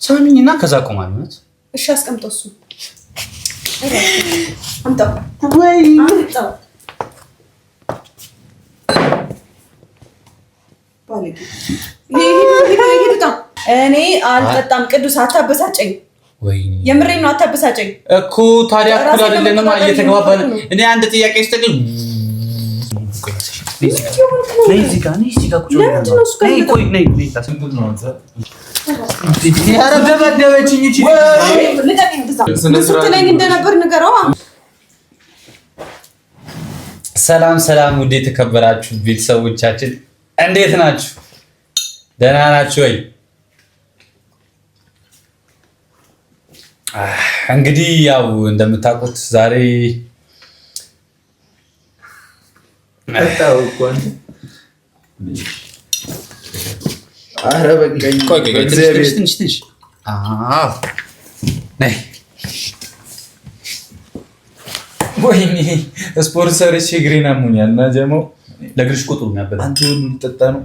ሳሚኝና ከዛ ቆማለት። እሺ አስቀምጠው እሱ አምጣው ወይ አምጣው ባለጌ ይሄ እኔ አልጠጣም። ቅዱስ አታበሳጨኝ። ወይ የምሬን ነው። አታበሳጨኝ እኮ ታዲያ እኮ አይደለንም እየተግባባን። እኔ አንድ ጥያቄ ስጠይቅ ነይ ጋር ቁጭ እንደነበር ንገረው። ሰላም ውድ የተከበራችሁ ቤተሰቦቻችን እንዴት ናችሁ? ደህና ናችሁ ወይ? እንግዲህ ያው እንደምታውቁት ዛሬ ስፖርት ሰርቼ እግሬን አሞኛል እና ጀሞ ለእግርሽ ቁጥሩ ነበር። አንተ ሁሉ ልጠጣ ነው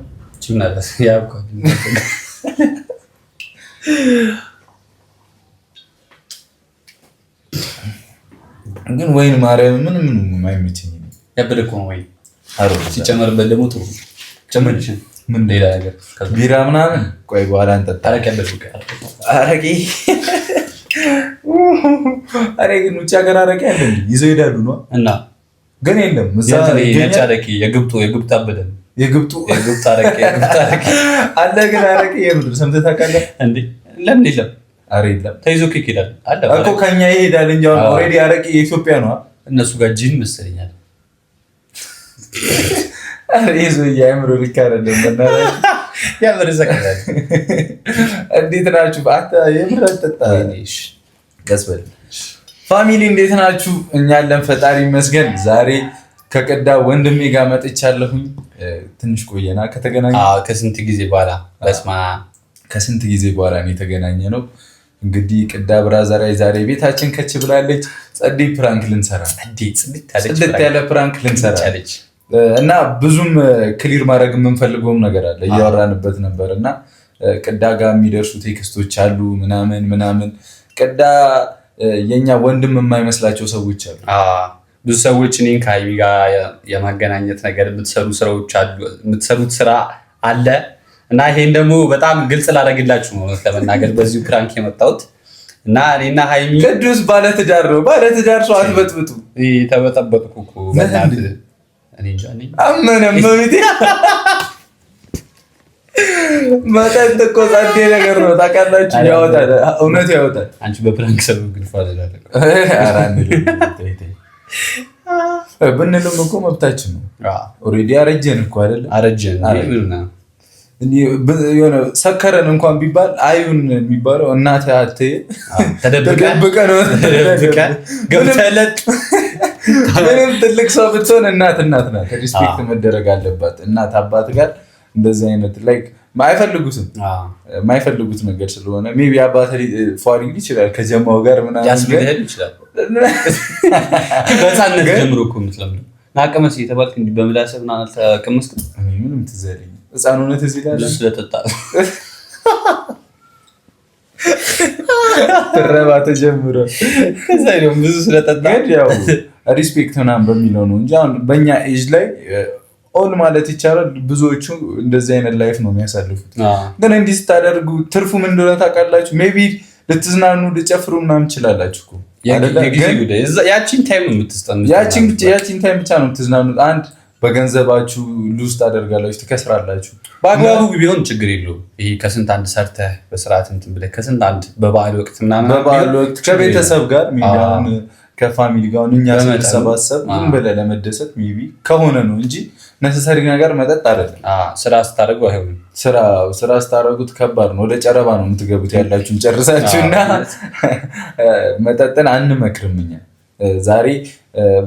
ግን ወይን ማርያም ምንም አይመቸኝም። ያበደ እኮ ነው ወይን ሲጨመርበት ደግሞ ጥሩ ጨመርሽ። ምን ሌላ ነገር ቢራ ምናምን ቆይ በኋላ እንጠጣ። አረ ግን ውጭ ሀገር አረቄ አለ ይዘው ይሄዳሉ ነው እና ግን የለም እዛ አረቄ የግብጡ አበደ የግብጡ አረቄ አለ። ግን አረቄ የምድር ሰምተህ ታውቃለህ እንዴ? ለምን የለም? አረ የለም ተይዞ ይሄዳል አለ እኮ ከኛ ይሄዳል እንጂ አሁን ኦሬዲ አረቄ የኢትዮጵያ ነው። እነሱ ጋር ጂን መሰለኛል። አረ ይዞ ያምሩ ልካረደ መናራ ያምር ዘከራል። እንዴት ናችሁ? አታ የምር ተጣጣሽ ገስበል ፋሚሊ እንዴት ናችሁ? እኛ አለን ፈጣሪ ይመስገን። ዛሬ ከቅዳ ወንድሜ ጋር መጥቻለሁኝ። ትንሽ ቆየና ከተገናኘ ከስንት ጊዜ በኋላ በስማ ከስንት ጊዜ በኋላ ነው የተገናኘ ነው። እንግዲህ ቅዳ ብራዘር ዛሬ ቤታችን ከች ብላለች። ጸዴ ፕራንክ ልንሰራ ጽድት ያለ ፕራንክ ልንሰራ እና ብዙም ክሊር ማድረግ የምንፈልገውም ነገር አለ እያወራንበት ነበር እና ቅዳ ጋር የሚደርሱ ቴክስቶች አሉ ምናምን ቅዳ የኛ ወንድም የማይመስላቸው ሰዎች አሉ። ብዙ ሰዎች እኔን ከሀይሚ ጋር የማገናኘት ነገር የምትሰሩት ስራ አለ እና ይሄን ደግሞ በጣም ግልጽ ላደርግላችሁ ነው ለመናገር በዚሁ ፕራንክ የመጣሁት እና እኔና ሀይሚ ቅዱስ ባለትዳር ነው። ባለትዳር ሰው አትበጥብጡ። ተበጠበጥኩ እኮ በእናትህ እኔ እንጃ አመነም በቤቴ መጠጥ እኮ ጸዴ ነገር ነው ታውቃላችሁ። ያወጣል፣ እውነት ያወጣል። አንቺ በፕራንክ ሰው ግልፋ አይደለም ብንልም እኮ መብታችን ነው። ኦልሬዲ አረጀን እኮ አይደለ? አረጀን የሆነ ሰከረን እንኳን ቢባል አዩን የሚባለው እናት ተደብቀ ነው ገብተለት። ምንም ትልቅ ሰው ብትሆን እናት ናት። ሪስፔክት መደረግ አለባት። እናት አባት ጋር እንደዚህ አይነት ላይክ የማይፈልጉት ነገር ስለሆነ ሜይ ቢ አባት ፏሪግ ይችላል ከጀማው ጋር ምናምን ያስብልህል ይችላል። በህፃንነት ጀምሮ እኮ የምትለምደው ናቀመስ የተባልክ እንዲህ በምላስህ ምናምን አልተቀመስክም? ምንም ትዝ አይለኝም። ህፃንነት እዚህ ጋር ብዙ ስለጠጣ ትረባ ተጀምሮ ከዛ ብዙ ስለጠጣ ያው ሪስፔክት ምናምን በሚለው ነው እንጂ አሁን በእኛ ኤጅ ላይ ኦል ማለት ይቻላል ብዙዎቹ እንደዚህ አይነት ላይፍ ነው የሚያሳልፉት። ግን እንዲህ ስታደርጉ ትርፉ ምን እንደሆነ ታውቃላችሁ? ሜይ ቢ ልትዝናኑ ልጨፍሩ ምናምን ትችላላችሁ እኮ ያቺን ታይም ብቻ ነው የምትዝናኑት። አንድ በገንዘባችሁ ሉዝ ታደርጋላችሁ፣ ትከስራላችሁ። በአግባቡ ቢሆን ችግር የለውም። ይሄ ከስንት አንድ ሰርተህ በስርዓት እንትን ብለህ ከስንት አንድ በበዓል ወቅት ምናምን በበዓል ወቅት ከቤተሰብ ጋር ሚዲያን ከፋሚሊ ጋር እኛ ስንሰባሰብ ዝም ብለህ ለመደሰት ሜይ ቢ ከሆነ ነው እንጂ ነሰሰሪ ነገር መጠጥ አይደለም። ስራ ስታደርጉ አይሆንም። ስራ ስታደርጉት ከባድ ነው። ወደ ጨረባ ነው የምትገቡት ያላችሁን ጨርሳችሁና መጠጥን አንመክርም እኛ። ዛሬ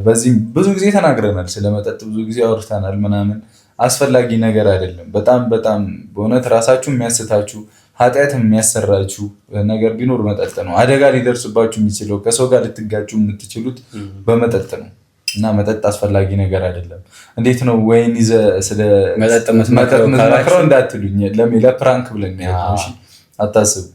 በዚህ ብዙ ጊዜ ተናግረናል፣ ስለመጠጥ ብዙ ጊዜ አውርተናል ምናምን። አስፈላጊ ነገር አይደለም። በጣም በእውነት ራሳችሁ የሚያስታችሁ ኃጢአት የሚያሰራችሁ ነገር ቢኖር መጠጥ ነው። አደጋ ሊደርስባችሁ የሚችለው ከሰው ጋር ልትጋጩ የምትችሉት በመጠጥ ነው እና መጠጥ አስፈላጊ ነገር አይደለም። እንዴት ነው ወይን ይዘህ ስለ መጠጥ መክረው እንዳትሉኝ፣ ለፕራንክ ብለን ያለው አታስቡ።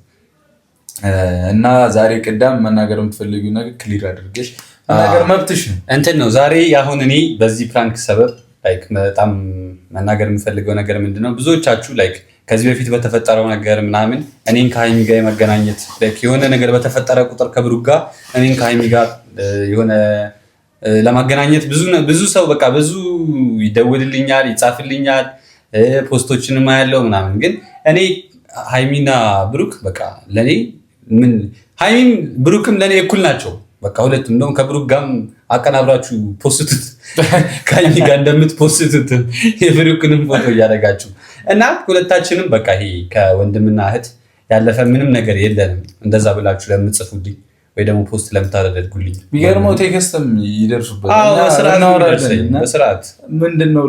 እና ዛሬ ቅዳም መናገር የምትፈልጊው ነገር ክሊር አድርገሽ መናገር መብትሽ ነው። እንትን ነው ዛሬ አሁን እኔ በዚህ ፕራንክ ሰበብ ላይክ በጣም መናገር የምፈልገው ነገር ምንድነው፣ ብዙዎቻችሁ ላይክ ከዚህ በፊት በተፈጠረው ነገር ምናምን እኔን ከሀይሚ ጋር የመገናኘት ላይክ የሆነ ነገር በተፈጠረ ቁጥር ከብሩክ ጋር እኔን ከሀይሚ ጋር የሆነ ለማገናኘት ብዙ ሰው በቃ ብዙ ይደውልልኛል፣ ይጻፍልኛል፣ ፖስቶችንም አያለው ምናምን። ግን እኔ ሀይሚና ብሩክ በቃ ለኔ ምን ሀይሚም ብሩክም ለኔ እኩል ናቸው። በቃ ሁለቱም እንደውም ከብሩክ ጋርም አቀናብራችሁ ፖስቱት ከሀይሚ ጋር እንደምትፖስቱት የብሩክንም ፎቶ እያደረጋችሁ እና ሁለታችንም በቃ ይሄ ከወንድምና እህት ያለፈ ምንም ነገር የለንም እንደዛ ብላችሁ ለምትጽፉልኝ ወይ ደግሞ ፖስት ለምታደርጉልኝ ቢገርመው ቴክስትም ይደርሱበት በስርዓት ምንድነው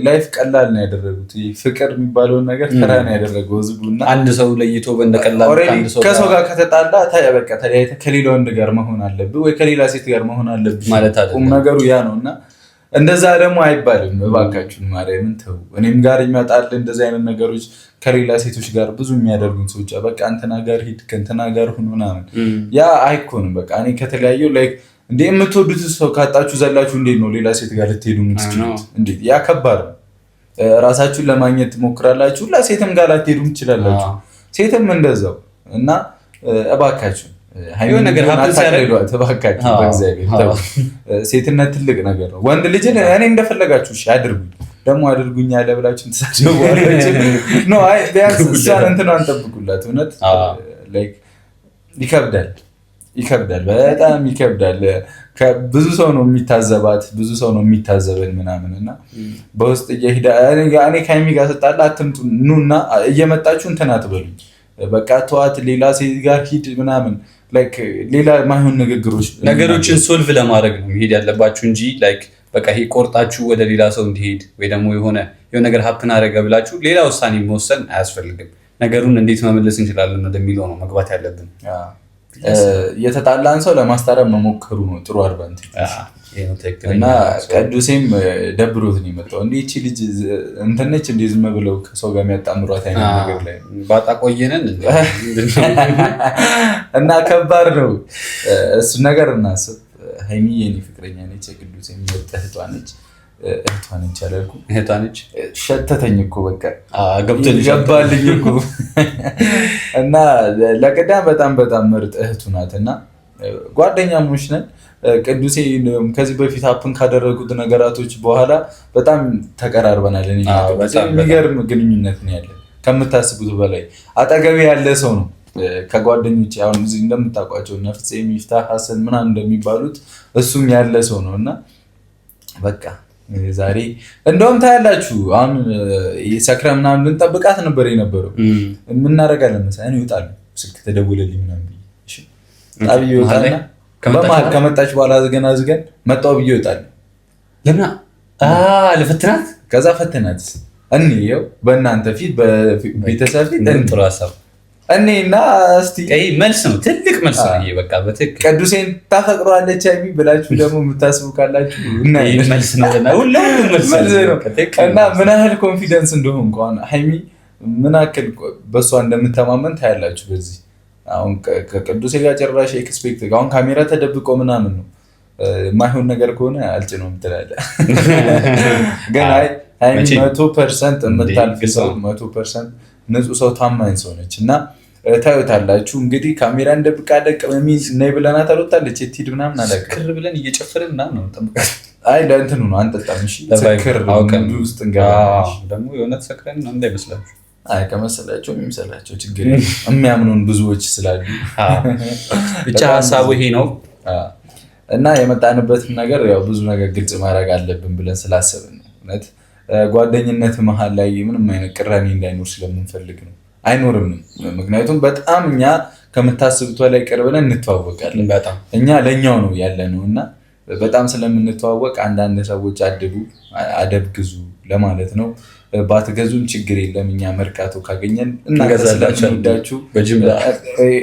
ላይፍ ቀላል ነው ያደረጉት። ፍቅር የሚባለውን ነገር ተራ ነው ያደረገው ህዝቡና አንድ ሰው ለይቶ በእንደቀላል ከሰው ጋር ከተጣላ በቃ ተለያይተህ ከሌላ ወንድ ጋር መሆን አለብህ ወይ ከሌላ ሴት ጋር መሆን አለብህ ማለት ቁም ነገሩ ያ ነውና እንደዛ ደግሞ አይባልም። እባካችሁን ማርያምን ተው። እኔም ጋር ይመጣል እንደዚህ አይነት ነገሮች ከሌላ ሴቶች ጋር ብዙ የሚያደርጉን ሰዎች በቃ እንትና ጋር ሂድ ከእንትና ጋር ሁን ምናምን ያ አይኮንም። በቃ እኔ ከተለያየው ላይክ እንደ የምትወዱት ሰው ካጣችሁ ዘላችሁ እንዴት ነው ሌላ ሴት ጋር ልትሄዱ የምትችሉት? እንዴት ያ ከባድ ነው። ራሳችሁን ለማግኘት ትሞክራላችሁ፣ ለሴትም ጋር ላትሄዱ ትችላላችሁ፣ ሴትም እንደዛው እና እባካችሁ የሆነ ነገር ሴትነት ትልቅ ነገር ነው። ወንድ ልጅን እኔ እንደፈለጋችሁ አድርጉኝ ደግሞ አድርጉኝ ያለ ብላችሁ ቢያንስ እሷን እንትን አንጠብቁላት። እውነት ይከብዳል፣ በጣም ይከብዳል። ብዙ ሰው ነው የሚታዘባት፣ ብዙ ሰው ነው የሚታዘበን ምናምን እና በውስጥ እየሄዳ እኔ ከሀይሚ ጋር ስጣላ አትምጡ ኑና እየመጣችሁ እንትን አትበሉኝ። በቃ ተዋት፣ ሌላ ሴት ጋር ሂድ ምናምን ሌላ ማይሆን ነገሮችን ሶልቭ ለማድረግ ነው መሄድ ያለባችሁ እንጂ በቃ ይሄ ቆርጣችሁ ወደ ሌላ ሰው እንዲሄድ ወይ ደግሞ የሆነ ነገር ሀፕን አደረገ ብላችሁ ሌላ ውሳኔ መወሰን አያስፈልግም። ነገሩን እንዴት መመለስ እንችላለን ወደሚለው ነው መግባት ያለብን። የተጣላን ሰው ለማስታረቅ መሞከሩ ነው ጥሩ አድቫንቴጅ እና ቅዱሴም ደብሮት ነው የመጣው። እንዴ እቺ ልጅ እንትነች እንዴ ዝም ብለው ከሰው ጋር የሚያጣምሯት አይነት ነገር ላይ ባጣ ቆየነን እና ከባድ ነው እሱ ነገር። እናስብ፣ ሀይሚ የኔ ፍቅረኛ ነች፣ የቅዱሴ ምርጥ እህቷ ነች አላልኩም? እህቷ ነች። ሸተተኝ እኮ በቃ ገባልኝ እኮ እና ለቅዳም በጣም ምርጥ እህቱ ናት እና ጓደኛሞች ነን። ቅዱሴ ከዚህ በፊት ሀፕን ካደረጉት ነገራቶች በኋላ በጣም ተቀራርበናል። የሚገርም ግንኙነት ነው ያለን ከምታስቡት በላይ። አጠገቤ ያለ ሰው ነው ከጓደኞች አሁን እዚህ እንደምታውቋቸው ነፍሴ የሚፍታ ሀሰን ምናምን እንደሚባሉት እሱም ያለ ሰው ነው እና በቃ ዛሬ እንደውም ታያላችሁ። አሁን ሰክረ ምናምን ልንጠብቃት ነበር የነበረው። የምናደርጋለን መሰለኝ ይወጣሉ። ስልክ ተደውለልኝ ምናምን ጣብዬ ይወጣልና በመሀል ከመጣች በኋላ ዝገን መጣሁ ብዬ ይወጣል። ለና ለፈትናት ከዛ ፈትናት እኔው በእናንተ ፊት በቤተሰብ ፊት ጥሩ ሀሳብ እኔ እና እስቲ መልስ ነው፣ ትልቅ መልስ ነው ይሄ። በቃ በትክክል ቅዱሴን ታፈቅሯለች ሀይሚ ብላችሁ ደግሞ የምታስቡ ካላችሁ መልስ ነው እና ምን ያህል ኮንፊደንስ እንደሆነ እንኳን ሀይሚ ምን ያክል በእሷ እንደምተማመን ታያላችሁ በዚህ አሁን ከቅዱሴ ጋር ጭራሽ ኤክስፔክት አሁን ካሜራ ተደብቆ ምናምን ነው የማይሆን ነገር ከሆነ አልጭነውም ትላለህ። ግን ሀይሚ 100% የምታልፍ ሰው 100% ንጹህ ሰው ታማኝ ሰው ነች እና ታዩታላችሁ። እንግዲህ ካሜራ እንደብቃ ደቅ በሚል ነይ ብለናት አልወጣለች የትሂድ ምናምን አለ ክር ብለን እየጨፈርን ምናምን ነው ጠብቃት። ለእንትኑ ነው አንጠጣም። እሺ ሰክር ውስጥ እንገባለን ደግሞ የእውነት ሰክረን ነው እንዳይመስላችሁ። ከመሰላቸው የሚመስላቸው ችግር የሚያምኑን ብዙዎች ስላሉ ብቻ ሀሳቡ ይሄ ነው እና የመጣንበትን ነገር ያው ብዙ ነገር ግልጽ ማድረግ አለብን ብለን ስላሰብን ነው። እውነት ጓደኝነት መሀል ላይ ምንም አይነት ቅራኔ እንዳይኖር ስለምንፈልግ ነው። አይኖርምም። ምክንያቱም በጣም እኛ ከምታስቡት ላይ ቀርበን እንተዋወቃለን። እኛ ለእኛው ነው ያለ ነው እና በጣም ስለምንተዋወቅ አንዳንድ ሰዎች አደብ ግዙ ለማለት ነው። ባትገዙን ችግር የለም። እኛ መርካቶ ካገኘን እናገዛላችሁ በጅምላ።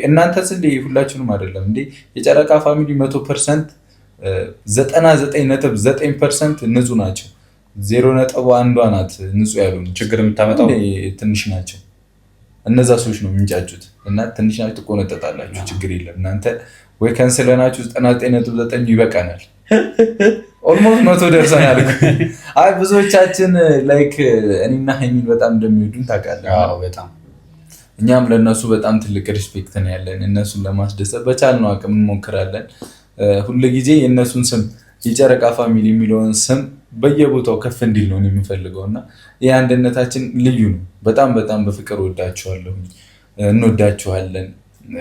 እናንተስ እንደ ሁላችሁንም አይደለም እንዴ? የጨረቃ ፋሚሊ 100% 99.9% ንጹህ ናቸው። 0.1 ናት ንጹህ ያልሆኑ ችግር የምታመጣው ትንሽ ናቸው። እነዛ ሰዎች ነው የሚንጫጩት። እና ትንሽ ናችሁ ትቆነጠጣላችሁ። ችግር የለም እናንተ ወይ ከንስለናችሁ 99.9 ይበቃናል። ኦልሞስት 100 ደርሰናል። አይ ብዙዎቻችን ላይክ እኔና ሀይሚን በጣም እንደሚወዱን ታውቃለህ። በጣም እኛም ለነሱ በጣም ትልቅ ሪስፔክት ነው ያለን። እነሱን ለማስደሰት በቻልነው አቅም እንሞክራለን። ሁልጊዜ የእነሱን ስም የጨረቃ ፋሚሊ የሚለውን ስም በየቦታው ከፍ እንዲል ነው የምፈልገው እና ይህ አንድነታችን ልዩ ነው። በጣም በጣም በፍቅር ወዳችኋለሁ፣ እንወዳችኋለን።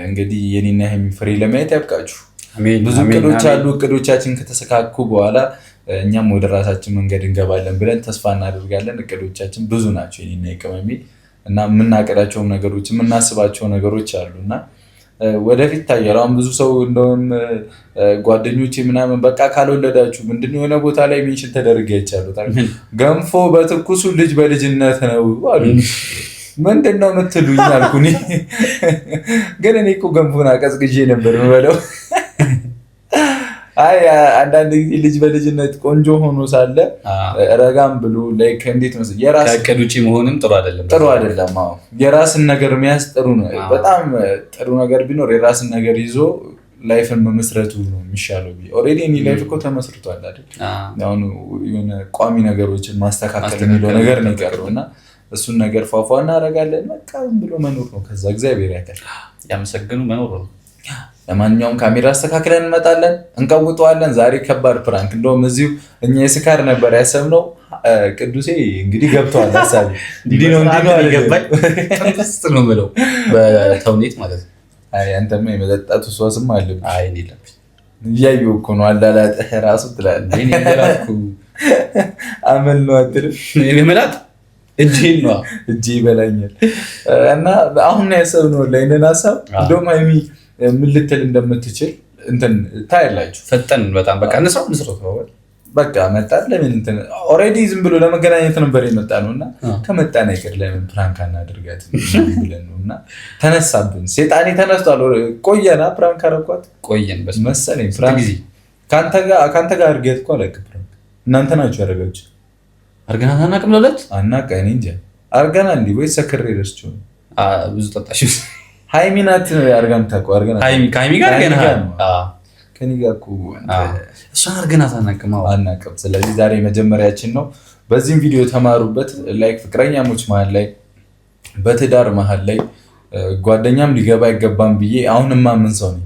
እንግዲህ የኔና ሀይሚ ፍሬ ለማየት ያብቃችሁ። ብዙ እቅዶች አሉ። እቅዶቻችን ከተሰካኩ በኋላ እኛም ወደ ራሳችን መንገድ እንገባለን ብለን ተስፋ እናደርጋለን። እቅዶቻችን ብዙ ናቸው የኔና የቅመሜ እና የምናቀዳቸውም ነገሮች የምናስባቸው ነገሮች አሉ እና ወደፊት ታያል። አሁን ብዙ ሰው እንደውም ጓደኞቼ ምናምን በቃ ካልወለዳችሁ ምንድን የሆነ ቦታ ላይ ሜንሽን ተደርጌ አይቻሉ ገንፎ በትኩሱ ልጅ በልጅነት ነው አሉ። ምንድን ነው የምትሉኝ አልኩኝ። ግን እኔ እኮ ገንፎን አቀዝቅዤ ነበር የምበለው። አይ አንዳንድ ጊዜ ልጅ በልጅነት ቆንጆ ሆኖ ሳለ ረጋም ብሎ ላይክ እንዴት መሰለኝ የራስ ከእቅድ ውጪ መሆንም ጥሩ አይደለም። አዎ የራስን ነገር መያዝ ጥሩ ነው። በጣም ጥሩ ነገር ቢኖር የራስን ነገር ይዞ ላይፍን መመስረቱ ነው የሚሻለው። ኦልሬዲ እኔ ላይፍ እኮ ተመስርቷል አይደል? አሁን የሆነ ቋሚ ነገሮችን ማስተካከል የሚለው ነገር ነው የቀረው እና እሱን ነገር ፏፏ እናደርጋለን። በቃ ብሎ መኖር ነው። ከዛ እግዚአብሔር ያውቃል። ያመሰግኑ መኖር ነው። ለማንኛውም ካሜራ አስተካክለን እንመጣለን፣ እንቀውጠዋለን። ዛሬ ከባድ ፕራንክ እንደውም እዚሁ እኛ የስካር ነበር ያሰብነው። ቅዱሴ እንግዲህ ገብተዋል ሀሳቢ እንዲህ ነው ገባኝ ነው የምለው በተውኔት ማለት ነው። አንተማ የመጠጣቱ ሱስም አለብህ። እያየሁ እኮ ነው አላላጥህ ራሱ ትላለህ። አመል ነው አትልም? መላጥ እጄ ይበላኛል። እና አሁን ያሰብነው ላይነን ሀሳብ እንደውም ሀይሚ ምን ልትል እንደምትችል እንትን ታያላችሁ። ፈጠን በጣም በቃ እንስራው በቃ መጣት ለምን እንትን ኦልሬዲ ዝም ብሎ ለመገናኘት ነበር የመጣ ነው እና ከመጣን አይቀር ለምን ፕራንክ አናደርጋት ብለን ነው እና ተነሳብን። ሴጣኔ ተነስቷል። ቆየና ፕራንክ አረኳት ቆየን መሰለኝ። ፕራንክ ከአንተ ጋር አድርጌት እኮ አላውቅም። ፕራንክ እናንተ ናችሁ ያደረጋችሁ። አርገናት አናውቅም ለሁለት አናውቅም። እኔ እንጃ አርገና እንዲህ ወይ ሰክሬ ረስቼው ብዙ ጠጣሽ ሃይሚ ናት አርጋም ታውቀው አርገና ሃይሚ ጋር ገና ከኔ ጋር እኮ እሷን አርገናት አናውቅም። ስለዚህ ዛሬ መጀመሪያችን ነው። በዚህም ቪዲዮ ተማሩበት። ላይክ ፍቅረኛሞች መሀል ላይ በትዳር መሀል ላይ ጓደኛም ሊገባ አይገባም ብዬ አሁን ማምን ሰው ነኝ።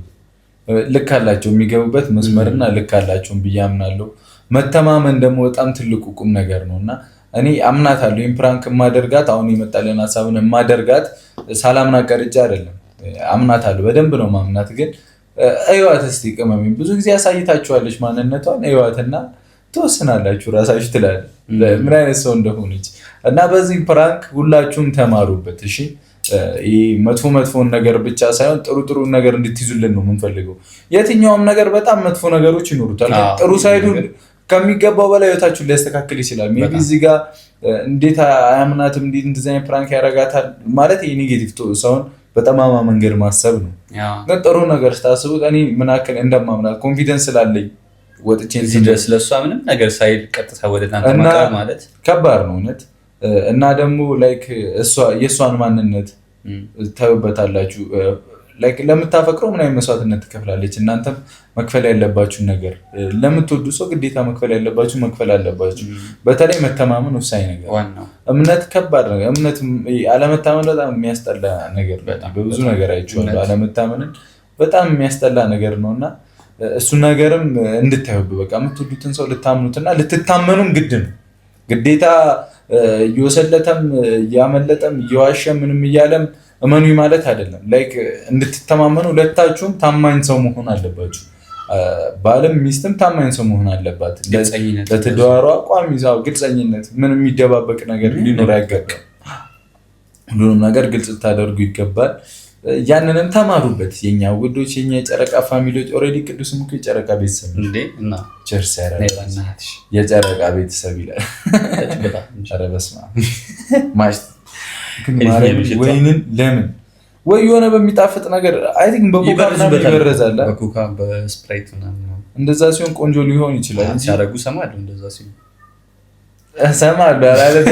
ልክ አላቸው የሚገቡበት መስመርና ልክ አላቸውም ብዬ አምናለሁ። መተማመን ደግሞ በጣም ትልቁ ቁም ነገር ነው እና እኔ አምናታለሁ። ይሄን ፕራንክ የማደርጋት አሁን የመጣለን ሀሳብን የማደርጋት ሳላምና ቀርጬ አይደለም። አምናታለሁ፣ በደንብ ነው ማምናት። ግን እዩዋት እስቲ ቅመሜ ብዙ ጊዜ ያሳይታችኋለች ማንነቷን። እዩዋትና ትወስናላችሁ ራሳችሁ ትላለች ምን አይነት ሰው እንደሆነች እና በዚህ ፕራንክ ሁላችሁም ተማሩበት። እሺ ይህ መጥፎን ነገር ብቻ ሳይሆን ጥሩ ነገር እንድትይዙልን ነው የምንፈልገው። የትኛውም ነገር በጣም መጥፎ ነገሮች ይኖሩታል። ጥሩ ሳይዱ ከሚገባው በላይ ህይወታችሁን ሊያስተካክል ይችላል። ሜይ ቢ እዚህ ጋር እንዴት አያምናትም እንዴት እንደዚህ አይነት ፕራንክ ያደርጋታል ማለት ይሄ ኔጌቲቭ ሰውን በጠማማ መንገድ ማሰብ ነው። ግን ጥሩ ነገር ስታስቡት እኔ ምን ያክል እንደማምናት ኮንፊደንስ ስላለኝ ወጥቼ ድረስ ለእሷ ምንም ነገር ሳይል ቀጥታ ወደ እናንተ ማቅረብ ማለት ከባድ ነው እውነት። እና ደግሞ ላይክ የእሷን ማንነት ታዩበታላችሁ። ለምታፈቅረው ምን አይነት መስዋዕትነት ትከፍላለች። እናንተም መክፈል ያለባችሁ ነገር ለምትወዱ ሰው ግዴታ መክፈል ያለባችሁ መክፈል አለባችሁ። በተለይ መተማመን ወሳኝ ነገር፣ እምነት ከባድ ነገር። እምነት አለመታመን በጣም የሚያስጠላ ነገር ነው። በብዙ ነገር አይቼዋለሁ። አለመታመንን በጣም የሚያስጠላ ነገር ነው እና እሱ ነገርም እንድታዩብ በቃ የምትወዱትን ሰው ልታምኑትና ልትታመኑም ግድ ነው። ግዴታ እየወሰለተም እያመለጠም እየዋሸ ምንም እያለም እመኑ ማለት አይደለም። ላይክ እንድትተማመኑ ሁለታችሁም ታማኝ ሰው መሆን አለባችሁ። ባልም ሚስትም ታማኝ ሰው መሆን አለባት። ለትዳሯ ቋሚ ዛው ግልጸኝነት፣ ምንም የሚደባበቅ ነገር ሊኖር አይገባም። ሁሉንም ነገር ግልጽ ልታደርጉ ይገባል። ያንንም ተማሩበት። የኛ ውዶች፣ የኛ የጨረቃ ፋሚሊዎች ኦልሬዲ ቅዱስም እኮ የጨረቃ ቤተሰብ እና ቸርስ ያራራች የጨረቃ ቤተሰብ ይላል። ኧረ በስመ አብ ማሽ ወይንን ለምን ወይ የሆነ በሚጣፍጥ ነገር አይ ቲንክ በኮካ ምናምን ይበረዛል። በኮካ በስፕራይት ምናምን እንደዛ ሲሆን ቆንጆ ሊሆን ይችላል። ሲያደርጉ ሰማለሁ እንደዛ ሲሆን እሰማለሁ አላለም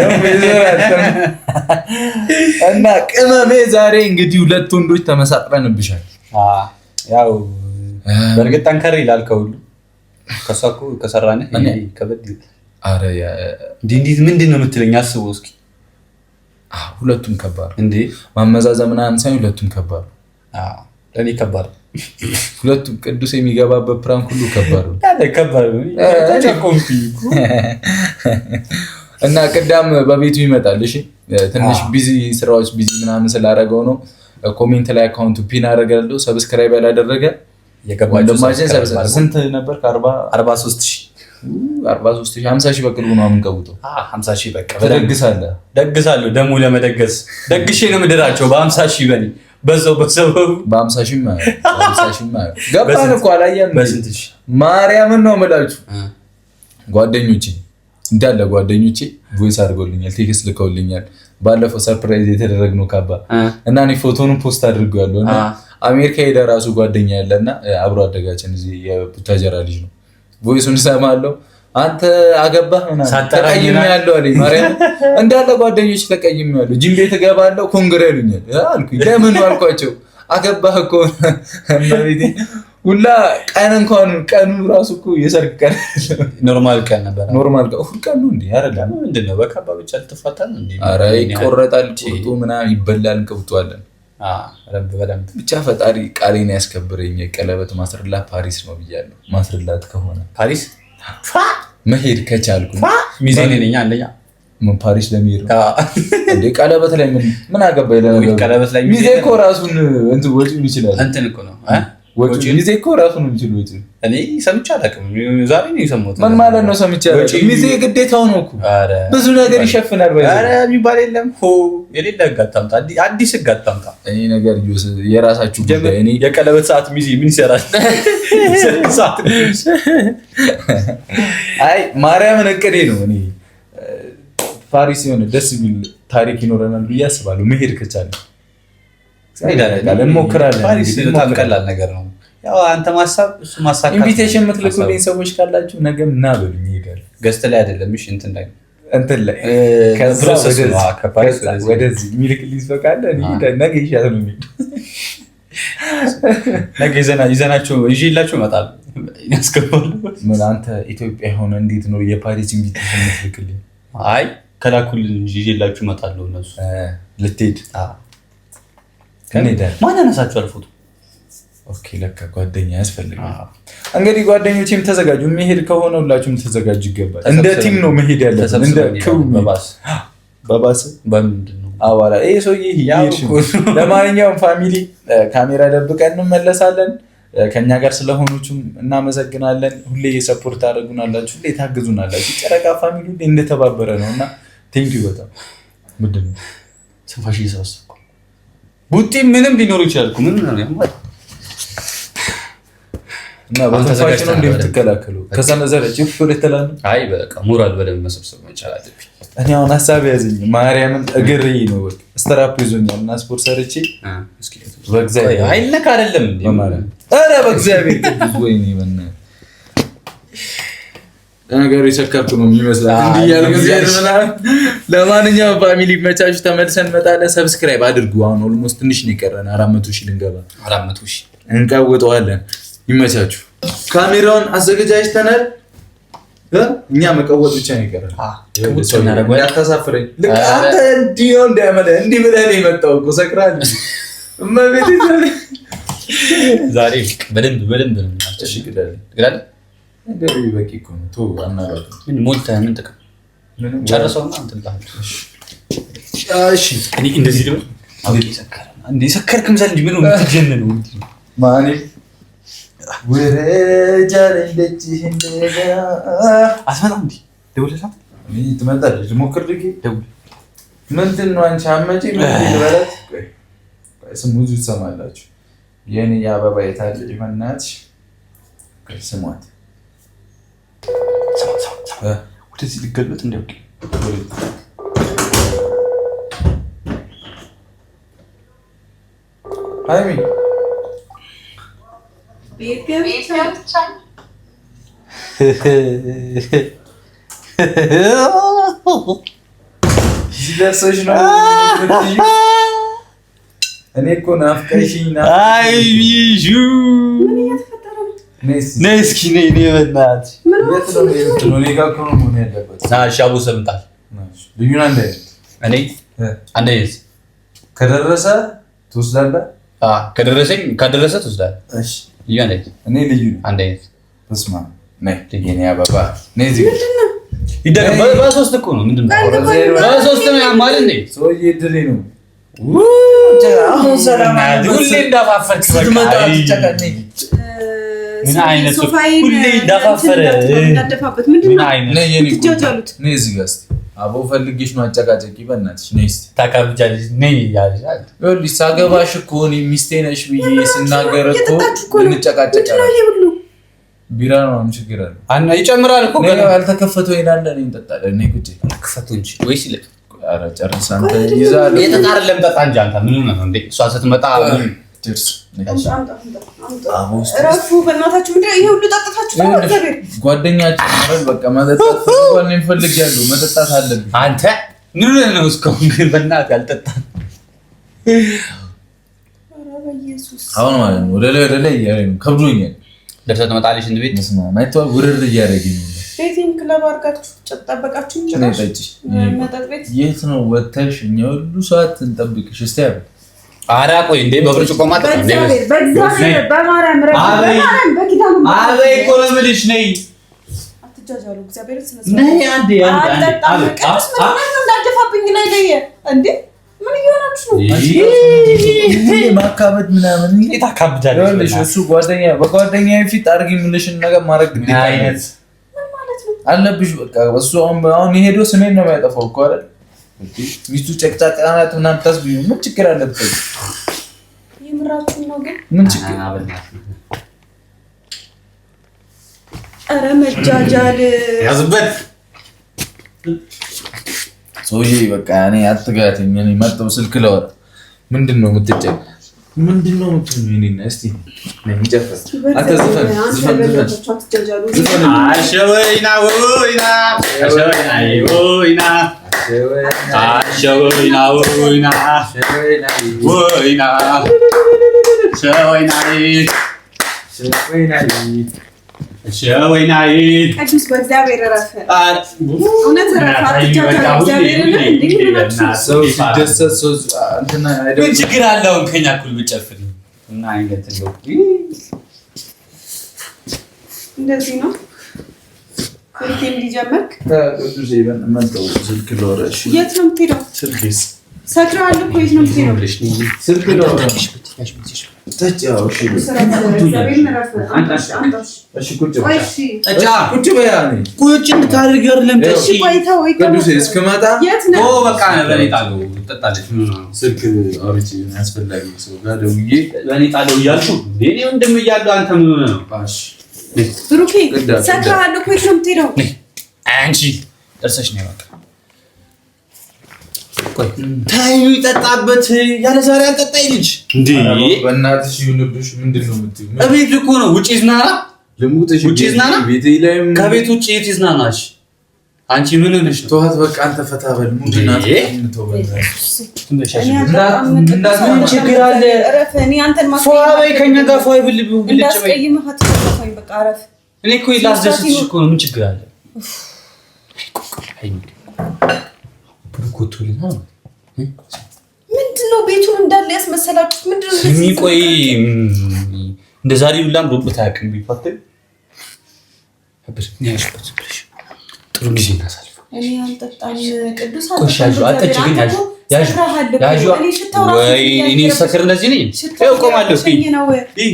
እና ቅመሜ ዛሬ እንግዲህ ሁለት ወንዶች ተመሳጥረንብሻል። ያው በእርግጥ ጠንከር ይላል ከሁሉ ከእሷ እኮ ከሰራንህ ከበድ ይላል። ኧረ እንዴት ምንድን ነው የምትለኝ? አስበው እስኪ። ሁለቱም ከባድ እንዴ ማመዛዘን ምናምን ሳይሆን ሁለቱም ከባድ። ለእኔ ከባድ ሁለቱም ቅዱስ የሚገባበት ፕራንክ ሁሉ ከባድ ነው። ከባድ እና ቅዳም በቤቱ ይመጣል። እሺ ትንሽ ቢዚ ስራዎች ቢዚ ምናምን ስላደረገው ነው። ኮሜንት ላይ አካውንቱ ፒን አደርጋለሁ። ሰብስክራይብ ያላደረገ ስንት ነበር? 43,000 50,000 በቅርቡ ነው የምንቀውጠው። 50,000 በቃ ትደግሳለህ? ደግሳለሁ። ደግሞ ለመደገስ ደግሼ ነው የምድራቸው በ50,000 በኔ በዛው በ50,000 ገባን እኮ አላየንም። ማርያምን ነው የምላችሁ። ጓደኞቼ እንዳለ ጓደኞቼ ቮይስ አድርገውልኛል፣ ቴክስት ልከውልኛል። ባለፈው ሰርፕራይዝ የተደረግነው ካባ እና እኔ ፎቶንም ፖስት አድርጌዋለሁ እና አሜሪካ ሄደ ራሱ ጓደኛ ያለና አብሮ አደጋችን እዚህ የቡታጀራ ልጅ ነው። ቮይሱን እሰማለሁ። አንተ አገባህ ምናምን ተቀይሜያለሁ አለኝ። ማርያም እንዳለ ጓደኞች ተቀይሜያለሁ። ጂም ቤት እገባለሁ ኮንግራ ይሉኛል አልኩኝ። ለምን አልኳቸው። አገባህ እኮ እመቤቴ ሁላ ቀን እንኳን ቀኑ ራሱ እኮ የሰርግ ቀን ኖርማል ቀን ነበር። ኖርማል ቀን እሑድ ቀን ነው እንዴ? አይደለም። ምንድነው በካባ ብቻ ልትፋታል እንዴ? ኧረ ይቆረጣል፣ ቁርጡ ምናምን ይበላል፣ እንቀውጠዋለን። ብቻ ፈጣሪ ቃሌን ያስከብረኝ። ቀለበት ማስርላት ፓሪስ ነው ብያለሁ። ማስርላት ከሆነ ፓሪስ መሄድ ከቻልኩ ሚዜ ነኝ አንደኛ ፓሪስ ለሚሄድ ነው እንዴ? ቀለበት ላይ ምን አገባኝ? ቀለበት ላይ ሚዜ እኮ ራሱን እንትን ወጪ ይችላል። እንትን እኮ ነው ሚዜ እኮ ራሱን የሚችል ወጪ። እኔ ሰምቼ አላውቅም። ዛሬ ነው የሰማሁት። ምን ማለት ነው ሰምቼ አላውቅም? ሚዜ ግዴታው ነው እኮ ብዙ ነገር ይሸፍናል። ኧረ የሚባል የለም። የሌለ ህግ አታምጣ፣ አዲስ ህግ አታምጣ። እኔ ነገር የራሳችሁ ጉዳይ። እኔ የቀለበት ሰዓት ሚዜ ምን ይሰራል? አይ ማርያምን እቅዴ ነው። እኔ ፓሪስ የሆነ ደስ የሚል ታሪክ ይኖረናል ብዬ አስባለሁ። መሄድ ከቻለ እንሞክራለን። ፓሪስ በጣም ቀላል ነገር ነው። ያው አንተ ማሳብ እሱ ማሳካት። ኢንቪቴሽን የምትልኩልኝ ሰዎች ካላችሁ ነገም ና በሉኝ፣ ይሄዳል። ገስት ላይ አይደለም። እሺ እንትን ላይ ከዛ ወደዚህ የሚልክልኝ ሰው ካለ ነገ ይሻላል ነው የሚል ነገ ይዘናቸው ይዤላቸው እመጣለሁ። ያስገባሉ። ምን አንተ ኢትዮጵያ ሆነ እንዴት ነው የፓሪስ ኢንቪቴሽን የምትልክልኝ? አይ ከላኩልን ይዤላችሁ እመጣለሁ። እነሱ ልትሄድ ማን ያነሳችኋል ፎቶ? ኦኬ ለካ ጓደኛ ያስፈልጋል። እንግዲህ ጓደኞቼም ተዘጋጁ። መሄድ ከሆነ ሁላችሁም ተዘጋጁ ይገባል። እንደ ቲም ነው መሄድ ያለብን። እንደ ክው በባስ በምንድን ነው አዋራ ይሄ ሰውዬ ይሄድ። ለማንኛውም ፋሚሊ ካሜራ ደብቀን እንመለሳለን። ከኛ ጋር ስለሆኑችም እናመሰግናለን። ሁሌ ሰፖርት ታደርጉናላችሁ፣ ሁሌ ታግዙናላችሁ። ጨረቃ ፋሚሊ ሁሌ እንደተባበረ ነውና ቴንኪው በጣም ምንድን ነው ስንፋሽ እየሰበሰብኩ ቡጢ ምንም ሊኖር ይችላል እኮ ምን ነው እና በተንፋሽ ነው እንደምትከላከሉ ከሰነዘረ ጭፍ ወደተላለ። አይ በቃ ሞራል በደንብ መሰብሰብ መቻል አለብኝ። እኔ አሁን ሀሳብ ያዘኝ ማርያምን እግሬ ነው በቃ ስትራፕ ይዞኛል እና ስፖርት ሰርቼ እስኪ በእግዚአብሔር አይነካ አይደለም እንዴ ማለት ኧረ በእግዚአብሔር ቅዱስ ወይኔ በእና ነገሩ የሰከርኩ ነው የሚመስለው እንዲህ ያልኩ ምናምን። ለማንኛውም ፋሚሊ መቻችሁ ተመልሰን እንመጣለን። ሰብስክራይብ አድርጉ። አሁን ኦልሞስት ትንሽ ነው የቀረን 400,000 ልንገባ 400,000 እንቀውጠዋለን። ይመቻችሁ። ካሜራውን አዘጋጅተናል። እኛ መቀወጥ ብቻ ነው የቀረን። እንዳታሳፍረኝ። አንተ እንዲህ ነው እንዳያመለህ እንዲህ ብለህ ነው የመጣው እኮ ሰክራለህ። እመቤቴ ዛሬ በደንብ ነው ግዳል ነገሩ ይበቂ እኮ ነው። ቶ አናራቱ ምን ሞልተህ ምን ጥቅም ጨርሰውና እንትን ባል። እሺ እኔ እንደዚህ ልበል አውቄ ሰከረ እንዴ ሰከርክ ምሳል እንጂ ምን ነው የምትጀነነው? ማኔ ወረጃለ እንደዚህ እንደገና አስመጣም እንዴ ደውለሻት እኔ ትመጣለች። ሞክር ልጊ ደውል። ምንድን ነው አንቺ አመጪ ምን ልበላት? ስሙዙ ትሰማላችሁ። የኔ የአበባ የታለች በእናትሽ ስሟት። ወደዚህ ልገልበጥ እንዲያውቅ ሃይሚ ደርሰሽ ነው እኔ እኮ ናፍቀሽኝ አይ ቢሹ ነይ እስኪ ነይ በእናትሽ የት ነው የምትለው? እኔ ጋር እኮ ነው መሆን ያለበት። ሻቡ ሰምጣል ልዩና እንደ እኔ አንዴ ከደረሰ ትወስዳለህ? ከደረሰ ትወስዳለህ። እሺ ልዩ አንዴ እኔ ልዩ አንዴ በስመ አብ ነይ የኔ አበባ ነይ እዚህ ይደረግ በሶስት እኮ ነው ምንድን ነው በሶስት ነው ማለት ነው። ሰውዬ ድሬ ነው አሁን ሰላም ሁሌ እንዳፋፈርክ ስትመጣ ትጨቀጨኝ ምን አይነት ሁሌ እንዳፋፈረ ምን አይነት ነይ የኔ ትጃጃሉት ነይ እዚህ ጋር እስኪ አቦ ፈልጌሽ ነው አጨቃጨቂ በእናትሽ ነይ እስኪ ታካብጃለሽ ነይ ያልሻል ይኸውልሽ ሳገባሽ እኮ እኔ ሚስቴ ነሽ ብዬ ስናገር እኮ እንጨቃጨቃለን ቢራ ነው ችግር አለ አና ይጨምራል እኮ ገና ያልተከፈተው ይላል እኔ እንጠጣለን ነይ ቁጭ ተከፈቱ እንጂ ወይስ ይልቅ ኧረ ጨርስ አንተ ይዛል የተጣረ ለምጠጣ እንጂ አንተ ምን ነው እንዴ እሷ ስትመጣ ጭርስ ረፉ በእናታችሁ ምንድን ነው ይሄ ሁሉ ጠጥታችሁ ጓደኛችን አይደል በቃ መጠጣት ፈልጓል ነው ይፈልጋሉ መጠጣት አለብኝ አንተ ምን ነው እስካሁን ግን በእናትህ ያልጠጣን አሁን ማለት ነው ወደ ላይ እያለኝ ነው ከብዶኛል ደርሰህ ትመጣለሽ እንደ ቤት መስማ ማይተዋል ውርር እያደረገኝ ነው ቤቲንግ ክለብ አድርጋችሁ ጠበቃችሁ እንጂ መጠጥ ቤት የት ነው ወተሽ እኛ ሁሉ ሰዓት እንጠብቅሽ እስቲ ያብ አራ ቆይ እንዴ በብርጭቆ ማጠጣ እንዴ በእግዚአብሔር በማርያም በኪዳኑ አበይ እኮ ነው የምልሽ ነይ አትጃጃሉ እግዚአብሔር ነይ አንዴ እንዳደፋብኝ ላይ ለየ እንዴ ምን እየሆናችሁ ነው ማካበድ ምናምን እንዴት አካብዳለሽ ይኸውልሽ እሱ በጓደኛዬ ፊት አድርጊ የምልሽን ነገር ማድረግ ግዴታ አይነት ምን ማለት ነው አለብሽ በቃ እሱ አሁን የሄደው ስሜን ነው የሚያጠፋው እኮ አይደል ሚስቱ ጨቅጫቃ ናት ምናምን ታስብዩ ምን ችግር አለበት የምራችሁ ነው ግን ምን ችግር ኧረ መጃጃል ያዝበት ሰውዬ በቃ እኔ አትጋተኝ እኔ መጣሁ ስልክ ለወራ ምንድን ነው የምትጨቅ ምንድን ነው የምትሉኝ እኔና እስቲ ነኝ ጨፈር አንተ ዝፈን አሸወይና ወይና ቅዱስ በእግዚአብሔር ረፈ እውነት ረፈ አትጃጃሉ እግዚአብሔርን ሰው ሲደሰት ሰው እንትና ምን ችግር አለው ከኛ እኩል ብጨፍር እና አይነት ነው እንደዚህ ነው ስልክ እንዲጀመርክ ቅዱስ ይበን መጣው ስልክ ለወራሽ የት ነው የምትሄደው ስልክስ ሰክራል እኮ የት ነው የምትሄደው ስልክ ለወራሽ ተጫው እሺ እሺ ቁጭ በያኔ ቁጭ እንድታደርግ አይደለም እሺ ቅዱስ እስከመጣ ኦ በቃ ለኔ ጣለው ተጣጣለች ስልክ አውርቼ ያስፈልጋል ሰው ጋር ደውዬ ለኔ ጣለው እያልኩ እኔ ወንድም እያለሁ አንተ ምን ሆነ ነው እሺ ብሩኬ ሰክራል እኮ የት ነው የምትሄደው አንቺ ደርሰሽ ነው በቃ ቆይ ታዩ ይጠጣበት ያለ ዛሬ አልጠጣይ ልጅ እንዴ በእናትሽ ይሁንብሽ ምንድነው የምትይው እቤት እኮ ነው ውጪ ዝናና ልሙትሽ ውጪ ዝናና ቤቴ ላይም ከቤት ውጪ የት ይዝናናሽ አንቺ ምን ሆነሽ ነው ተዋት በቃ አንተ ፈታ በል ሙድናት ምን ችግር አለ እኔ አንተን ፏይ ከኛ ጋር ፏይ ብልብ ብልጭ በይ በቃ አረፍ እኔ እኮ ላስደስትሽ እኮ ነው ምን ችግር አለ ብሩኮቱልና ምንድነው ቤቱን እንዳለ ያስመሰላችሁት ምንድነው የሚቆይ እንደ ዛሬ ሁላም ሮብታ ያቅም ቢፈተል አብር ያሽበት ብለሽ ጥሩ ጊዜ እናሳልፍ እኔ አንተጣን ቅዱስ ቆሻሹ አጥጭኝ ያዡ ወይ እኔ ሰክር እንደዚህ ነኝ ቆማለሁ እይ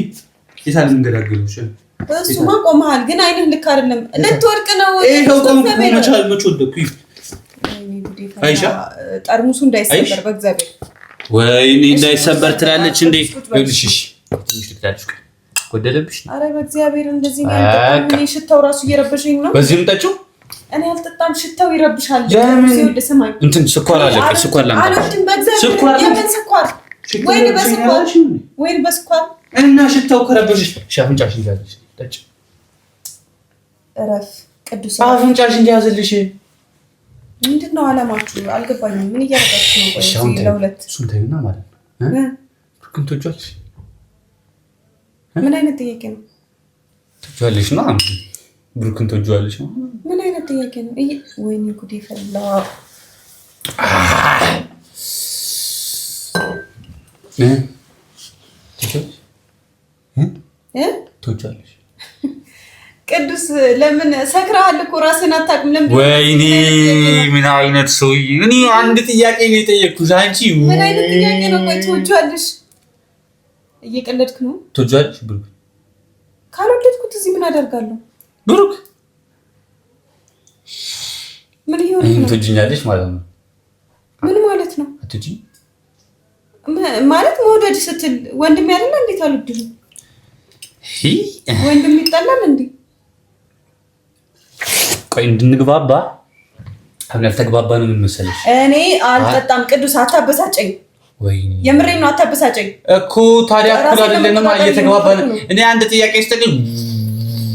ይታል እንገዳገሉ እሺ እሱማ ቆመሃል ግን አይንህ ልክ አይደለም ልትወድቅ ነው ይሄው ቆምኩ መቻል መቾደኩ አይሻ ጠርሙሱ እንዳይሰበር በእግዚአብሔር ወይኔ እንዳይሰበር ትላለች እንዴ ይልሽሽ ትንሽ ልክዳልሽ ጎደለብሽ አረ በእግዚአብሔር እንደዚህ ነው ያንተ ሽታው ራሱ እየረበሸኝ ነው በዚህም ጠጪው እኔ አልጠጣም ሽታው ይረብሻል ሲወድ ሰማኝ እንትን ስኳር አለ ስኳር ላምጣ አልወድም በእግዚአብሔር የምን ስኳር ወይኔ በስኳር እና ሽታው ከረበሽሽ ሻፍንጫሽ ይያዝልሽ ጠጪ እረፍ ቅዱስ አፍንጫሽ እንዲያዝልሽ ምንድነው አላማችሁ? አልገባኝም። ምን እያደረጋችሁ ነው? ቆይ ለሁለት እሱን ተይና ማለት ነው ብሩክን ትወጂዋለሽ? ምን አይነት ጥያቄ ነው? ትወጂዋለሽ ነው ብሩክን ትወጂዋለሽ ነው? ምን አይነት ጥያቄ ነው? ወይኔ ጉዴ ፈላ። ትወጂዋለሽ? ቅዱስ ለምን ሰክራሃል እኮ ራስህን አታውቅም። ለምን? ወይኔ ምን አይነት ሰውዬ! እኔ አንድ ጥያቄ ነው የጠየቅኩሽ። አንቺ ምን አይነት ጥያቄ ነው? ቆይ ትወጂዋለሽ? እየቀለድክ ነው? ትወጂዋለሽ ብሩክ? ካልወደድኩት እዚህ ምን አደርጋለሁ? ብሩክ ምን ይሆን ነው? ትወጂኛለሽ ማለት ነው? ምን ማለት ነው? አትወጂኝ ማለት መውደድ ስትል ወንድም ያለና እንዴት አልወድህም? ወንድም ይጣላል እንዴ? ቆይ እንድንግባባ አሁን ያልተግባባ ነው ምን መሰለሽ? እኔ አልጠጣም። ቅዱስ አታበሳጨኝ። ወይኔ የምሬን ነው። አታበሳጨኝ እኮ ታዲያ እኮ አይደለንም እየተግባባ ነው። እኔ አንድ ጥያቄ ስጠኝ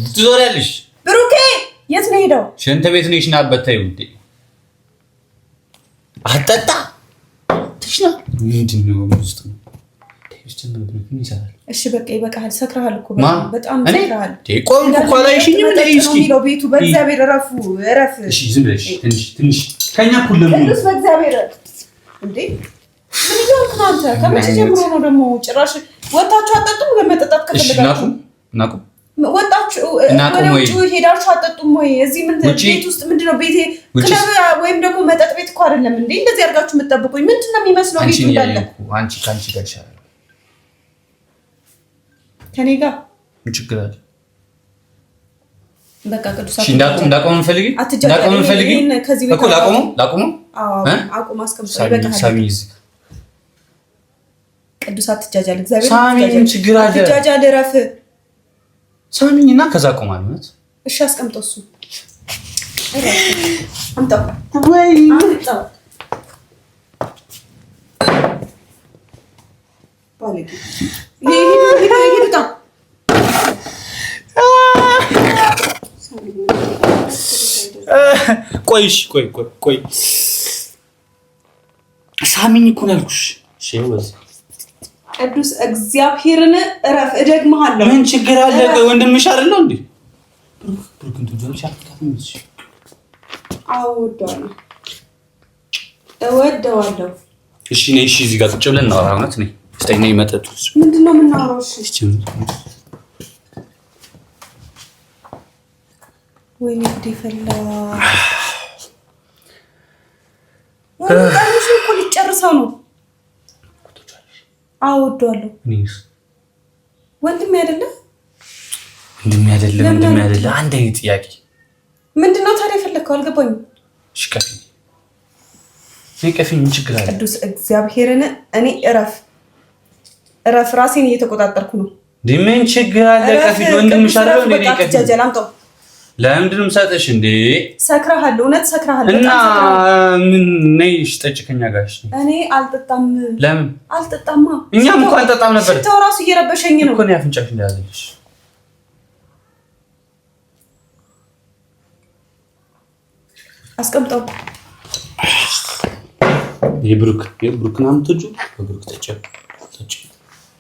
ትዞሪያለሽ። ብሩኬ የት ነው ሄደው? ሽንት ቤት ነሽ ና በተይ ውዴ። አጠጣ ትሽና ምንድነው ውስጥ ነው እሺ በቃ ይበቃሃል። ሰክረሃል እኮ በጣም ሰክረሃል። ቆይ እኮ አላይሽኝም እንዴ? እስኪ ነው ቤቱ በእግዚአብሔር እረፉ እረፍ። እሺ ዝም ብለሽ ትንሽ ከኛ እኩል ለምን ቅዱስ በእግዚአብሔር እንዴ ምን ይሆን ካንተ? ከመቼ ጀምሮ ነው ደግሞ ጭራሽ ወጣችሁ አጠጡም? ለመጠጣት ከፈለጋችሁ እናቁም ወጣችሁ ወደ ውጭ ሄዳችሁ አጠጡም ወይ? እዚህ ምን ቤት ውስጥ ምንድነው? ቤቴ ክለብ ወይም ደግሞ መጠጥ ቤት እኮ አይደለም እንዴ? እንደዚህ አድርጋችሁ የምትጠብቁኝ ምንድነው የሚመስለው? ቤቱ እንዳለ አንቺ ካንቺ ጋር ይሻላል ከኔ ጋር ምን ችግር አለ? በቃ ቅዱስ እንዳቆም እንፈልጊ እኮ ላቆም አቁም አስቀምጠው ይበቃል። ሳሚዝ ቅዱስ አትጃጃል። እግዚአብሔር ሳሚ ምን ችግር አለ? አትጃጃል እረፍ። ሳሚኝና ከዛ ቆማለሁ። እሺ አስቀምጠው እሱ አምጣው ወይ አምጣው ባለጌ ይሄ ቆይ ሳሚኝ እኮ ነው ያልኩሽ። እሺ ወዝ ቅዱስ እግዚአብሔርን እረፍ። እደግምሃለሁ። ምን ችግር አለ? ቆይ ወንድምሽ አይደለው እንዴ? ብሩክ እንትጆች አትካፈምሽ። እወደዋለሁ። እሺ ነይ። እሺ እዚህ ጋር ቁጭ ብለን እናወራ። እውነት ነይ ስጠኝ። ነይ መጠጡ ምንድነው የምናወራው? እሺ ወይኔ ጉዴ ፈላ። ወንድምሽ እኮ ሊጨርሰው ነው። እወደዋለሁ። ወንድሜ አይደለም? ወንድሜ አይደለም። አንድ አይነት ጥያቄ ምንድነው ታዲያ የፈለከው? አልገባኝም። እሺ ቀፊኝ ምን ችግር አለ? ቅዱስ እግዚአብሔርን እኔ እረፍ። ራሴን እየተቆጣጠርኩ ነው። ምን ችግር አለ? ቀፊኝ ወንድምሽ አይደለም እንዴ? ቀፊኝ ጀጀላምጣው። ለምንድን ነው የምሰጥሽ እንዴ? ሰክረሃል፣ እውነት ሰክረሃል። እና ምን ነይሽ ጠጭ ከኛ ጋር። እሺ እኔ አልጠጣም። ለምን አልጠጣማ? እኛም እንኳን አንጠጣም ነበር። ሽታው ራሱ እየረበሸኝ ነው እኮ ነው። ያፍንጫሽ እንዳያዘልሽ። አስቀምጠው። የብሩክ ናም ተጁ በብሩክ ጠጭ።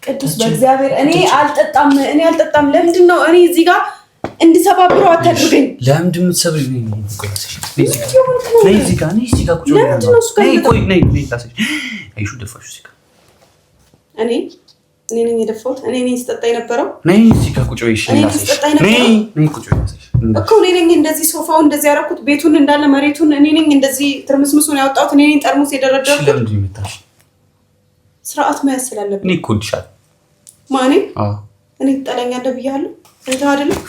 ቅዱስ በእግዚአብሔር እኔ አልጠጣም። ለምንድን ነው እኔ እዚህ ጋር እንድሰባብረው አታድርገኝ። ለምንድን ነው የምትሰብሪኝ? ነይ እዚህ ጋር ቁጭ በል። አይሹ ደፋሽ እዚህ ጋር። እኔ ነኝ የደፋሁት። እኔ ነኝ ስጠጣ የነበረው። ነይ እዚህ ጋር ቁጭ በይ። ነይ ቁጭ በይ እኮ እኔ ነኝ እንደዚህ ሶፋው እንደዚህ ያደረኩት፣ ቤቱን እንዳለ መሬቱን እኔ ነኝ እንደዚህ ትርምስምሱን ያወጣሁት፣ እኔ ነኝ ጠርሙስ የደረደርኩት። ለምንድን ነው የምታሽ? ስርዓት መያዝ ስላለብኝ። እኔ እኮ እወድሻለሁ። ማኔ እኔ ትጠላኛለህ ብያለሁ። እንት አይደለም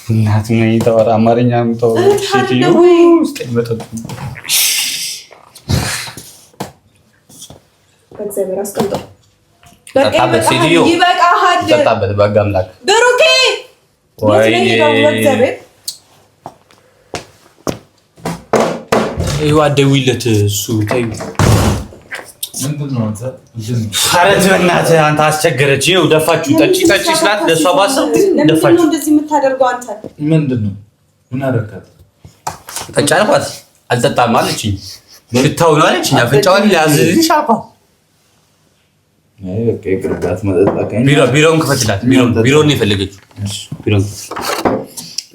እናት ነኝ ተወራ አማርኛ ምተው ሴትዮ ስጠኝ መጠጡ። በእግዚአብሔር አስቀምጠው። ጠጣበት ሴትዮ ይበቃሃል። ጠጣበት በአምላክ ብሩኬ ወይኔ በእግዚአብሔር ይኸው አትደውይለት። እሱ ተይው። ምንድነው አንተ? ኧረ በእናትህ አንተ አስቸገረች። ይኸው ደፋችሁ። ጠጪ ስላት ለእሷ ባሰብ ደፋችሁ። ለምንድነው እንደዚህ የምታደርገው አንተ? ምንድነው? ምን አደረካት? ጠጪ አልኳት። አልጠጣም አለችኝ። ሽታው ነው አለችኝ። አፍንጫውን ሊያዝልኝ ሻፓ በቃ ይቅርባት መጠጣት ቢሮውን ክፈትላት። ቢሮውን የፈለገችው ቢሮውን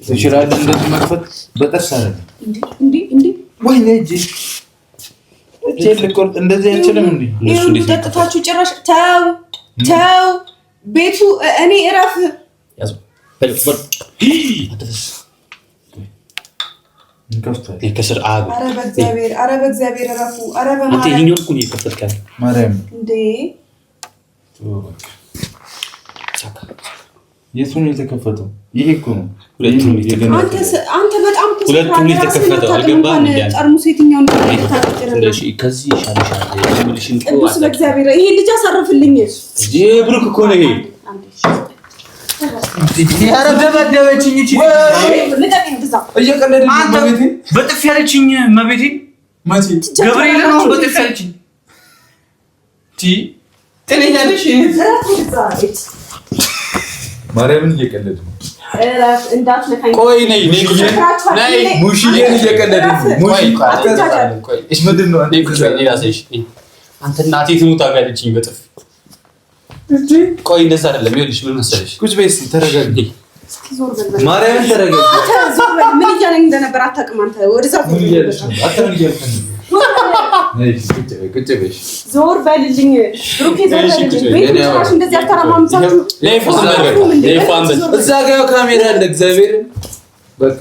ትችላለህ። እንደዚህ መክፈት በጥርስ አይደለም እንዴ ወይኔ እጄ ልቆርጥ እንደዚህ አይችልም እንዴ? እነሱ ጠጥታችሁ ጭራሽ ተው ቤቱ እኔ እረፍ ያዘው ከስር አብ ኧረ በእግዚአብሔር እረፉ። ኧረ አንተ ይሄኛውን እኮ ነው የከፈትከው ማርያም እንዴ የቱን የተከፈተው? ይሄ እኮ ነው ሁለቱም አንተ በጣም ሁለቱም የተከፈተው አልገባም። ጠርሙስ የትኛውን ታጥቅረና ከዚህ ይሻልሻል የምልሽን ቅዱስ በእግዚአብሔር ይሄ ልጅ አሳርፍልኝ። ብሩክ እኮ ነው ይሄ ኧረ ደበደበችኝ። እቺ እየቀለድን ነው። በጥፊ ያለችኝ መቤቴ መቼ ገብርኤል ነው በጥፊ ያለችኝ። ጤነኛለሽ? ማርያምን እየቀለድን ነው። ቆይ ነይ ሙሽዬን እየቀለድን ነው። ምንድን ነው አንተ እናቴ ትሙት አጋለችኝ በጥፊ። ቆይ እንደዛ አይደለም። ይኸውልሽ ምን መሰለሽ፣ ቁጭ በይ እስኪ ተረጋጊ። ማርያምን ተረጋጊ። ምን እያለኝ እንደነበር አታውቅም አንተ። ወደዛ ዞር በልልኝ ብሩኬ፣ ዞር በልልኝ። ቤት እንደዚህ አልተራማምሳችሁ። እዛ ጋር ካሜራ አለ። እግዚአብሔር በቃ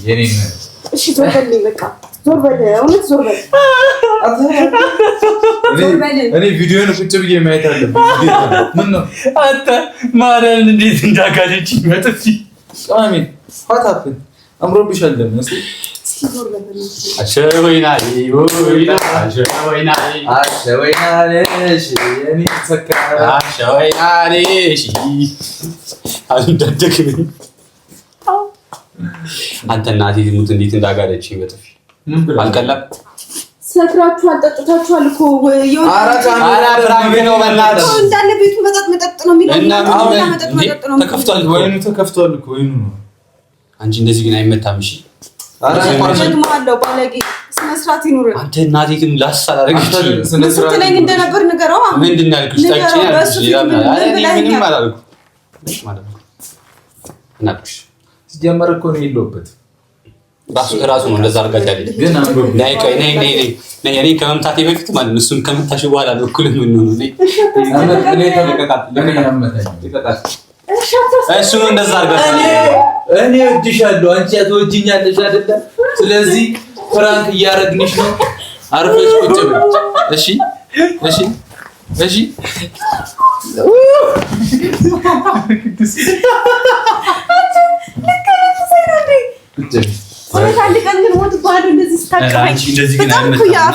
የኔ እሺ፣ ዞር በልልኝ በቃ ዞር በል፣ እውነት ዞር በል። እኔ ቪዲዮን ቁጭ ብዬ ማየት አለብኝ። ምን ነው አንተ ማርያምን እንዴት እንዳጋለችኝ በጥፊ ቃሚ ፋታፍን አምሮብሻል። እስቲ አሸወይና አንተ እናቴ ትሙት እንዴት እንዳጋለችኝ በጥፊ አልቀላም። ሰክራችሁ አልጠጥታችኋል እኮ ፍራንክ ነው በእናትህ። እንዳለ ቤቱ መጠጥ ነው የሚለው ተከፍቷል። ወይኑ ተከፍቷል እኮ ወይኑ ነው። አንቺ እንደዚህ ግን አይመታም። እሺ አለው ባለጌ ስነ ስርዓት ይኑር። አንተ እናቴ ግን ላሳል አደረገችኝ። ስነ ስርዓት ላይ እንደነበር ንገረው። ምንድን ነው ያልኩሽ? ምንም አላልኩም ማለት ነው። እናልኩሽ ሲጀመር እኮ ነው የለውበት ራሱ ነው እንደዛ አድርጋት ያለኝ። ግን እኔ ከመምታቴ በፊት ማለት ነው እሱን ከመታሽ በኋላ ነው እኩል የምንሆነው። እሱ ነው እንደዛ አድርጋት እኔ እወድሻለሁ፣ አንቺ ትወጂኛለሽ አይደለም? ስለዚህ ፍራንክ እያደረግንሽ ነው። አርፈሽ ቁጭ በይ። እሺ እሺ እሺ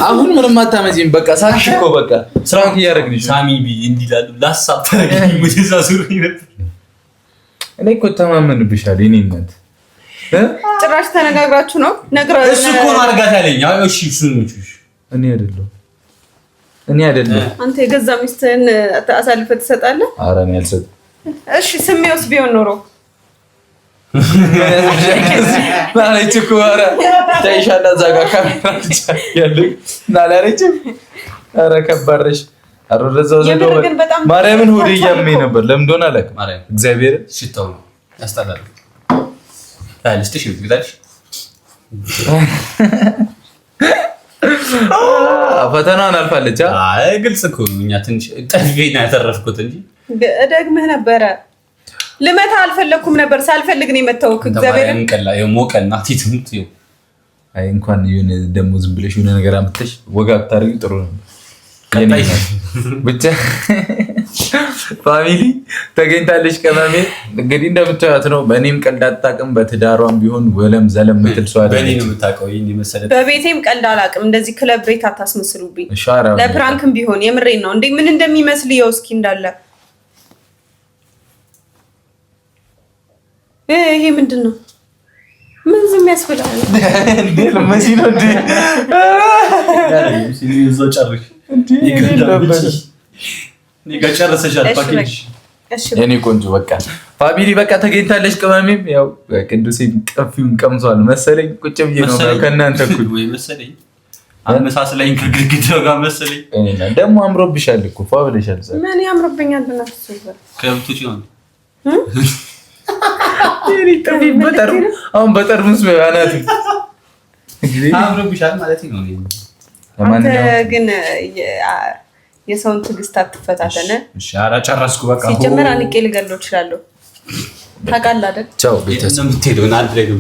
አሁን ምንም አታመጪም። በቃ ሳቅሽ እኮ በቃ ፍራንክ እያደረግንሽ ሳሚ እንዲላሉ ላሳብ ተረጋኝ። ወደዛ ዙር እኔ እኮ ተማመንብሻለሁ። የእኔ እናት ጭራሽ ተነጋግራችሁ ነው? እሱ እኮ ነው አድርጋት ያለኝ። እሺ እሱን እኔ አይደለሁ። አንተ የገዛ ሚስትህን አሳልፈህ ትሰጣለህ? ኧረ እኔ አልሰጥም። እሺ ስሜውስ ቢሆን ኖሮ ማለት እኮ ኧረ ታይሻላ እዛ ጋር ካሜራ ያለኝ ናላለችም። ኧረ ከባድ ነሽ። ኧረ ወደዛው ዘለው ማርያምን ሆዴ እያመመኝ ነበር። ለምን እንደሆነ አላውቅም። እግዚአብሔር ሽታው ነው ያስጠላል። ታልስተሽ ይግዳሽ ፈተናውን አልፋለች። አይ ግልጽ እኮ እኛ ትንሽ ጠልቤና ያተረፍኩት እንጂ ደግመህ ነበረ። ልመታ አልፈለኩም ነበር። ሳልፈልግ ነው የመታውክ። እግዚአብሔር እንቀላ የሞቀና ቲትምት ይው አይ እንኳን ይሁን ደሞ ዝም ብለሽ የሆነ ነገር አምጥተሽ ወጋ ብታረጊ ጥሩ ነው። ብቻ ፋሚሊ ተገኝታለች። ቀመሜ እንግዲህ እንደምታዩት ነው። በእኔም ቀልድ አታውቅም። በትዳሯም ቢሆን ወለም ዘለም ምትል ሰው አይደለም። በእኔ ነው የምታውቀው። ይሄን መሰለ በቤቴም ቀልድ አላውቅም። እንደዚህ ክለብ ቤት አታስመስሉብኝ። ለፕራንክም ቢሆን የምሬን ነው። እንዴ ምን እንደሚመስል ይኸው እስኪ እንዳለ ይሄ ምንድን ነው? ምን ዝም ያስብላል እንዴ? ለማሲ ነው እንዴ? እዛው ጨርሽ ይገዳብሽ። ጨርሰሻል ፓኬጅ። የኔ ቆንጆ በቃ ፋሚሊ በቃ ተገኝታለች። ቅመሜም ያው ቅዱሴ ቀፊውን ቀምሷል መሰለኝ። ቁጭ ብዬ ነው ከእናንተ እኩል ወይ መሰለኝ አመሳስለኝ ከግድግዳው ጋር መሰለኝ። ደግሞ አምሮብሻል እኮ ፏ ብለሻል። ምን ያምርብኛል? ብናፍስ ከብቶች ይሆን አሁን በጠርሙስ አናት አምሮብሻል ማለት ነው። አንተ ግን የሰውን ትዕግስት አትፈታተነ። እሺ ኧረ ጨረስኩ በቃ። ሲጀመር አንቄ ልገለው እችላለሁ። ታውቃለህ አይደል? ቻው ቤተሰብ። የምትሄደው አንድ ላይ ነው።